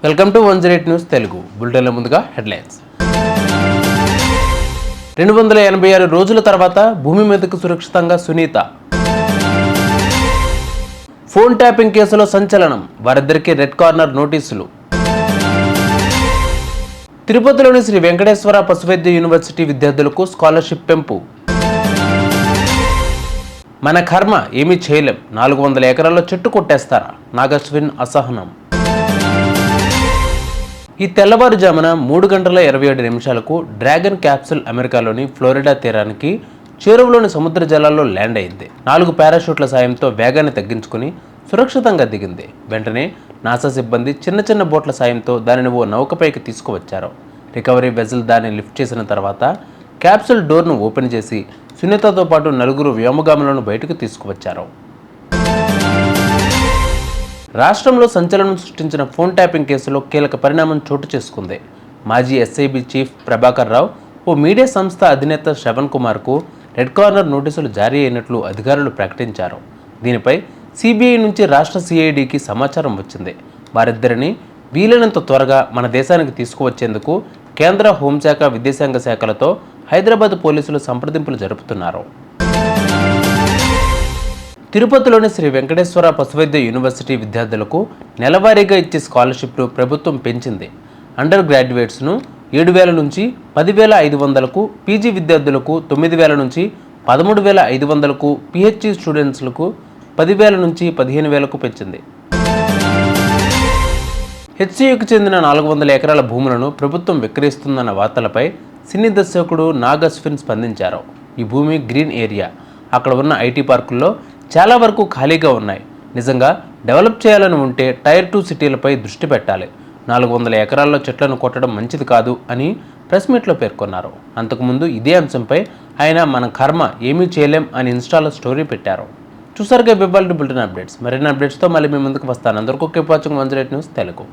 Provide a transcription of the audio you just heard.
Welcome to 108 news Telugu బులెటిన్ల ముందుగా headlines. 286 రోజుల తర్వాత భూమి మీదకు సురక్షితంగా సునీత. ఫోన్ ట్యాపింగ్ కేసులో సంచలనం, వారిద్దరికీ రెడ్ కార్నర్ నోటీసులు. తిరుపతిలోని శ్రీ వెంకటేశ్వర పశువైద్య యూనివర్సిటీ విద్యార్థులకు స్కాలర్షిప్ పెంపు. మన కర్మ ఏమీ చేయలేం, 400 ఎకరాల్లో చెట్టు కొట్టేస్తారా? నాగశ్విన్ అసహనం. ఈ తెల్లవారుజామున 3:27 డ్రాగన్ క్యాప్సూల్ అమెరికాలోని ఫ్లోరిడా తీరానికి చేరువలోని సముద్ర జలాల్లో ల్యాండ్ అయింది. 4 పారాషూట్ల సాయంతో వేగాన్ని తగ్గించుకుని సురక్షితంగా దిగింది. వెంటనే నాసా సిబ్బంది చిన్న బోట్ల సాయంతో దానిని ఓ నౌకపైకి తీసుకువచ్చారు. రికవరీ వెజల్ దాన్ని లిఫ్ట్ చేసిన తర్వాత క్యాప్సూల్ డోర్ను ఓపెన్ చేసి సునీతతో పాటు 4 వ్యోమగాములను బయటకు తీసుకువచ్చారు. రాష్ట్రంలో సంచలనం సృష్టించిన ఫోన్ ట్యాపింగ్ కేసులో కీలక పరిణామం చోటు చేసుకుంది. మాజీ ఎస్ఐబి చీఫ్ ప్రభాకర్ రావు ఓ మీడియా సంస్థ అధినేత శ్రవణ్ కుమార్కు రెడ్ కార్నర్ నోటీసులు జారీ అయినట్లు అధికారులు ప్రకటించారు. దీనిపై సిబిఐ నుంచి రాష్ట్ర సిఐడికి సమాచారం వచ్చింది. వారిద్దరిని వీలైనంత త్వరగా మన దేశానికి తీసుకువచ్చేందుకు కేంద్ర హోంశాఖ, విదేశాంగ శాఖలతో హైదరాబాద్ పోలీసులు సంప్రదింపులు జరుపుతున్నారు. తిరుపతిలోని శ్రీ వెంకటేశ్వర పశువైద్య యూనివర్సిటీ విద్యార్థులకు నెలవారీగా ఇచ్చే స్కాలర్షిప్ను ప్రభుత్వం పెంచింది. అండర్ గ్రాడ్యుయేట్స్ను 7,000 నుంచి 10,500కు, పీజీ విద్యార్థులకు 9,000 నుంచి 13,500కు, పిహెచ్డి స్టూడెంట్స్లకు 10,000 నుంచి 15,000కు పెంచింది. హెచ్సియుకు చెందిన 400 ఎకరాల భూములను ప్రభుత్వం విక్రయిస్తుందన్న వార్తలపై సినీ దర్శకుడు నాగశ్విన్ స్పందించారు. ఈ భూమి గ్రీన్ ఏరియా, అక్కడ ఉన్న ఐటీ పార్కుల్లో చాలా వరకు ఖాళీగా ఉన్నాయి. నిజంగా డెవలప్ చేయాలని ఉంటే టైర్ 2 సిటీలపై దృష్టి పెట్టాలి. 400 ఎకరాల్లో చెట్లను కొట్టడం మంచిది కాదు అని ప్రెస్ మీట్లో పేర్కొన్నారు. అంతకుముందు ఇదే అంశంపై ఆయన మన కర్మ ఏమీ చేయలేం అని ఇన్స్టాలో స్టోరీ పెట్టారు. చూసారుగా బిబ్బాల్ బులెటిన్ అప్డేట్స్. మరిన్ని అప్డేట్స్తో మళ్ళీ మీ ముందుకు వస్తాను. అందరికీ కీప్ వాచింగ్ 108 న్యూస్ తెలుగు.